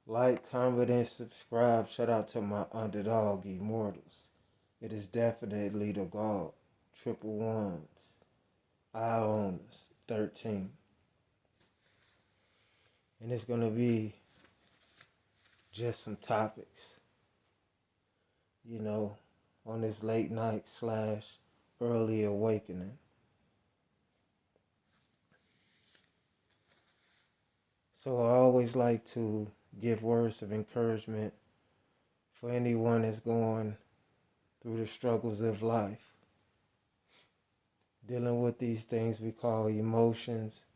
Like, comment, and subscribe. Shout out to my underdog Immortals. It is definitely the God. Triple ones. I own us. 13. And it's gonna be just some topics, you know, on this late night slash early awakening. So I always like to give words of encouragement for anyone that's going through the struggles of life, dealing with these things we call emotions,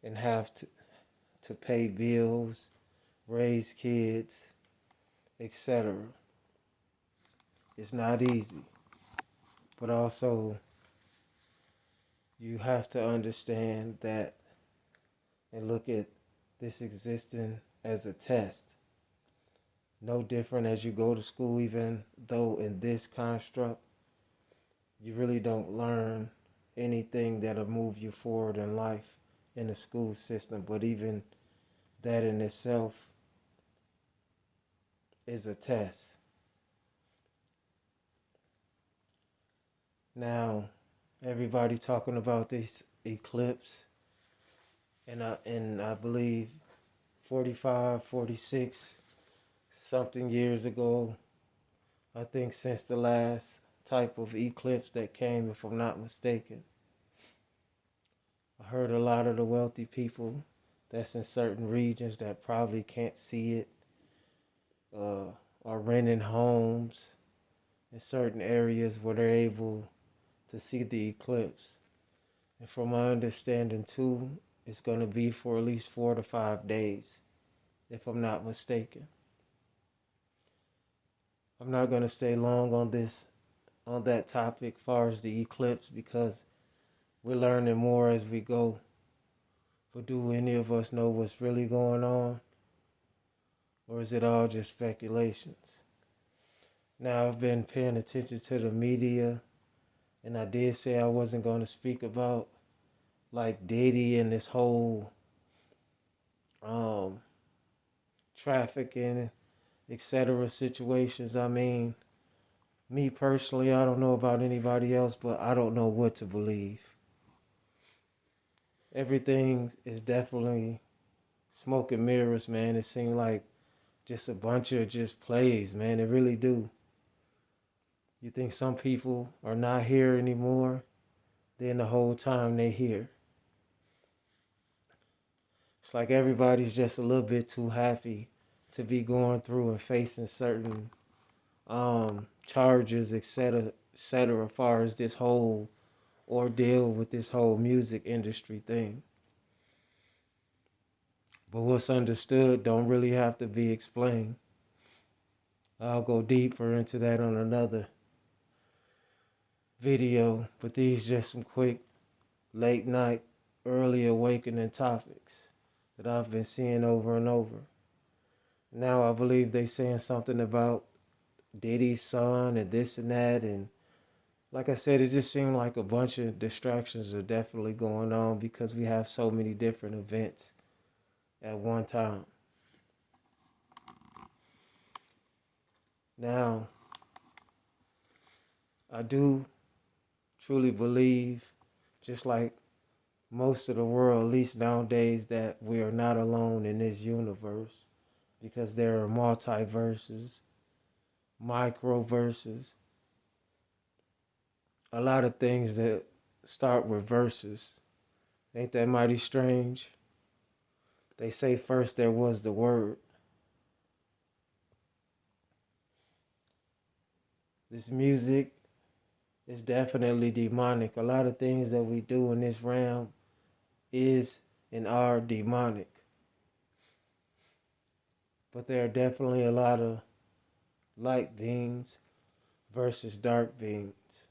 and have to pay bills, raise kids, etc. It's not easy, but also you have to understand that and look at this existing as a test. No different as you go to school, even though in this construct, you really don't learn anything that'll move you forward in life in the school system. But even that in itself is a test. Now, everybody talking about this eclipse, and I believe 45, 46 something years ago, I think since the last type of eclipse that came, if I'm not mistaken. I heard a lot of the wealthy people that's in certain regions that probably can't see it uh, are renting homes in certain areas where they're able to see the eclipse. And from my understanding, too, it's going to be for at least 4 to 5 days, if I'm not mistaken. I'm not going to stay long on that topic, far as the eclipse, because we're learning more as we go. But do any of us know what's really going on? Or is it all just speculations? Now, I've been paying attention to the media, and I did say I wasn't going to speak about like Diddy and this whole um, trafficking, etc. situations. I mean, me personally, I don't know about anybody else, but I don't know what to believe. Everything is definitely smoke and mirrors, man. It seems like just a bunch of just plays, man. It really do. You think some people are not here anymore, then the whole time they here. It's like everybody's just a little bit too happy to be going through and facing certain charges, etc., etc., as far as this whole ordeal with this whole music industry thing. But what's understood don't really have to be explained. I'll go deeper into that on another video, but these just some quick late night, early awakening topics that I've been seeing over and over. Now I believe they saying something about Diddy's son and this and that, and like I said, it just seemed like a bunch of distractions are definitely going on because we have so many different events at one time. Now, I do truly believe, just like most of the world, at least nowadays, that we are not alone in this universe because there are multiverses, microverses, a lot of things that start with verses. Ain't that mighty strange? They say first there was the word. This music is definitely demonic. A lot of things that we do in this realm is and are demonic. But there are definitely a lot of light beings versus dark beings.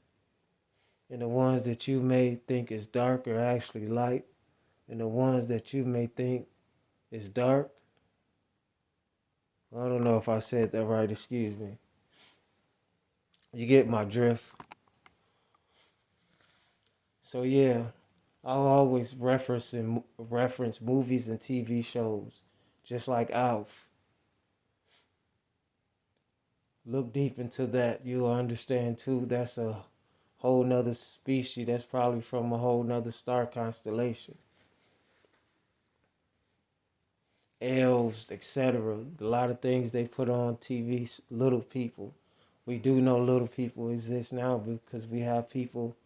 And the ones that you may think is dark are actually light. And the ones that you may think is dark, I don't know if I said that right, excuse me. You get my drift. So yeah, I'll always reference movies and TV shows, just like Alf. Look deep into that, you'll understand too. That's a whole nother species. That's probably from a whole nother star constellation. Elves, etc. A lot of things they put on TV, little people. We do know little people exist now because we have people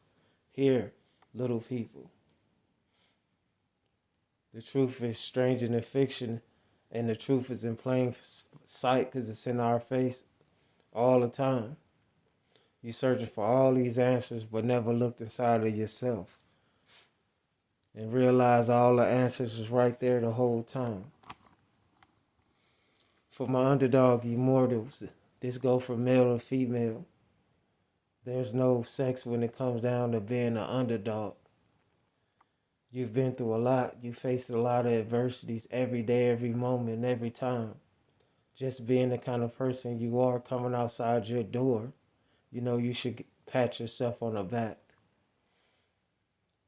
here, little people. The truth is stranger than fiction, and the truth is in plain sight because it's in our face all the time. You're searching for all these answers, but never looked inside of yourself and realize all the answers is right there the whole time. For my underdog immortals, this go from male to female. There's no sex when it comes down to being an underdog. You've been through a lot. You faced a lot of adversities every day, every moment, every time. Just being the kind of person you are coming outside your door, you should pat yourself on the back.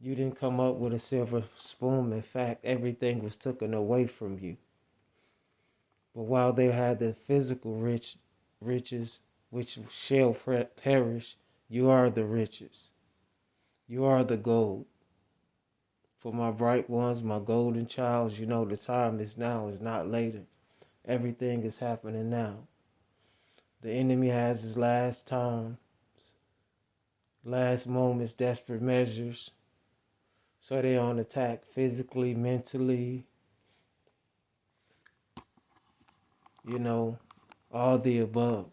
You didn't come up with a silver spoon. In fact, everything was taken away from you. But while they had the physical riches, which shall perish, you are the riches. You are the gold. For my bright ones, my golden childs, the time is now, is not later. Everything is happening now. The enemy has his last time, last moments, desperate measures. So they on attack physically, mentally, all the above.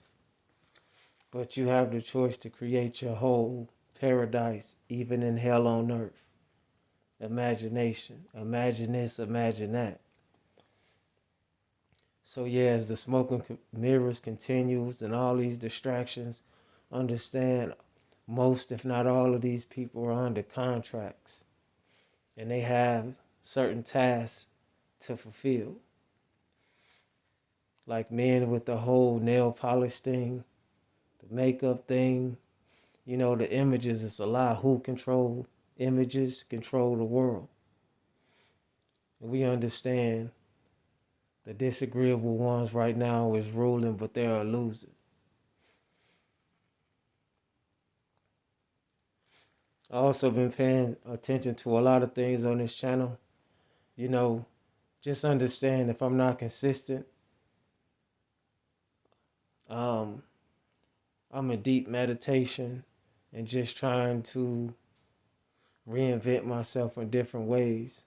But you have the choice to create your whole paradise, even in hell on earth. Imagination. Imagine this, imagine that. So yeah, as the smoke and mirrors continues and all these distractions, understand most, if not all of these people are under contracts. And they have certain tasks to fulfill. Like men with the whole nail polish thing, the makeup thing, the images, it's a lie. Who control images control the world. And we understand the disagreeable ones right now is ruling, but they're a loser. I also been paying attention to a lot of things on this channel. Just understand if I'm not consistent, I'm in deep meditation and just trying to reinvent myself in different ways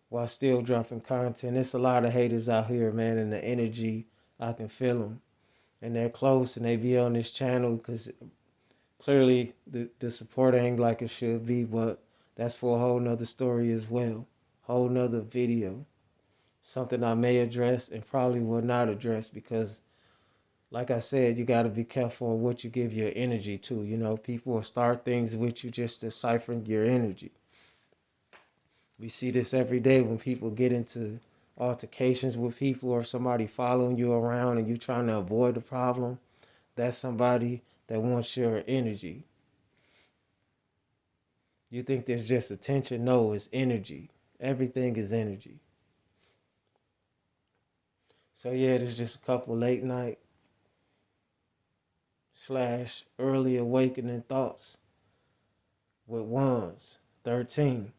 while still dropping content. There's a lot of haters out here, man, and the energy, I can feel them. And they're close and they be on this channel because clearly the support ain't like it should be, but that's for a whole nother story as well. Whole nother video. Something I may address and probably will not address because, like I said, you got to be careful of what you give your energy to. People will start things with you just deciphering your energy. We see this every day when people get into altercations with people or somebody following you around and you trying to avoid the problem. That's somebody that wants your energy. You think there's just attention? No, it's energy. Everything is energy. So yeah, there's just a couple late night / early awakening thoughts with ones, 13.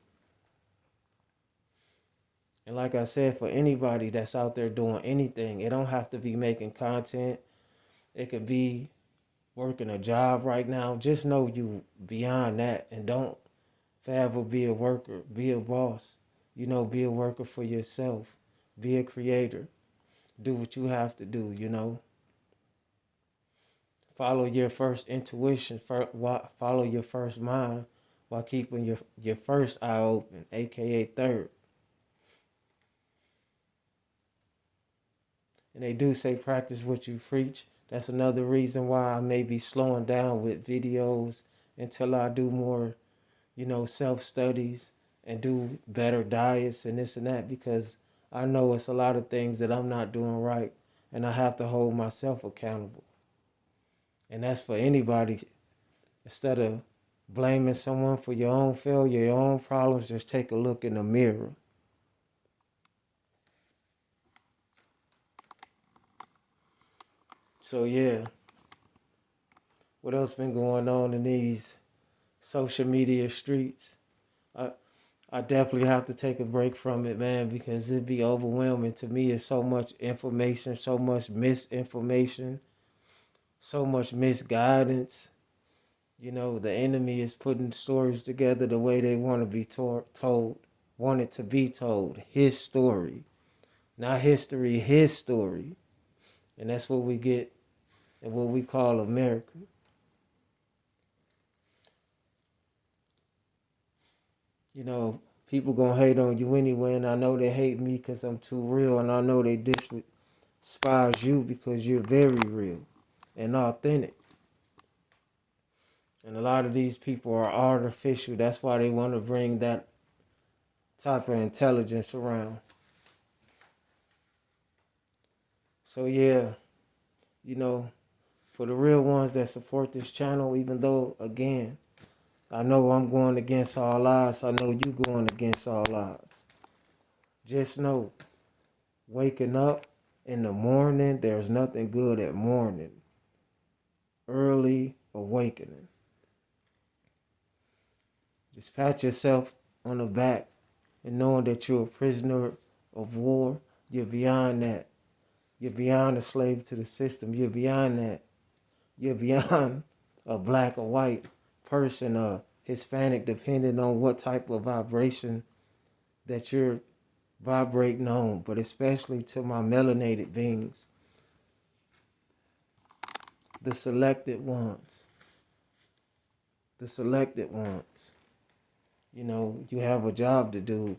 And like I said, for anybody that's out there doing anything, it don't have to be making content. It could be working a job right now. Just know you beyond that and don't forever be a worker. Be a boss. Be a worker for yourself. Be a creator. Do what you have to do. Follow your first intuition. Follow your first mind while keeping your first eye open, aka third. And they do say practice what you preach. That's another reason why I may be slowing down with videos until I do more, self-studies and do better diets and this and that, because I know it's a lot of things that I'm not doing right and I have to hold myself accountable. And that's for anybody. Instead of blaming someone for your own failure, your own problems, just take a look in the mirror. So yeah, what else been going on in these social media streets. I I definitely have to take a break from it, man, because it'd be overwhelming. To me, it's so much information, so much misinformation, so much misguidance. You know, the enemy is putting stories together the way they want to be told, want it to be told. His story, not history, his story. And that's what we get in what we call America. You know, people gonna hate on you anyway, and I know they hate me because I'm too real, and I know they despise you because you're very real and authentic. And a lot of these people are artificial. That's why they want to bring that type of intelligence around. So yeah, you know, for the real ones that support this channel, even though again, I know I'm going against all odds, I know you going against all odds. Just know, waking up in the morning, there's nothing good at morning. Early awakening. Just pat yourself on the back and knowing that you're a prisoner of war. You're beyond that. You're beyond a slave to the system. You're beyond that. You're beyond a black or white person or Hispanic, depending on what type of vibration that you're vibrating on, but especially to my melanated beings, the selected ones. The selected ones. You know, you have a job to do.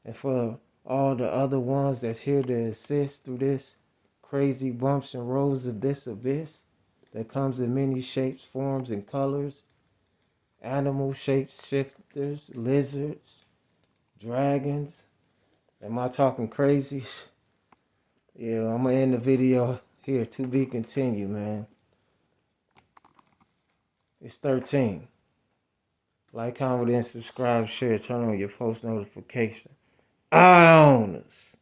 And for all the other ones that's here to assist through this crazy bumps and roads of this abyss that comes in many shapes, forms, and colors, animal shapes shifters, lizards, dragons. Am I talking crazy? Yeah, I'm gonna end the video here. To be continued, man. It's 13. Like, comment, and subscribe, share, turn on your post notification. Eye on us.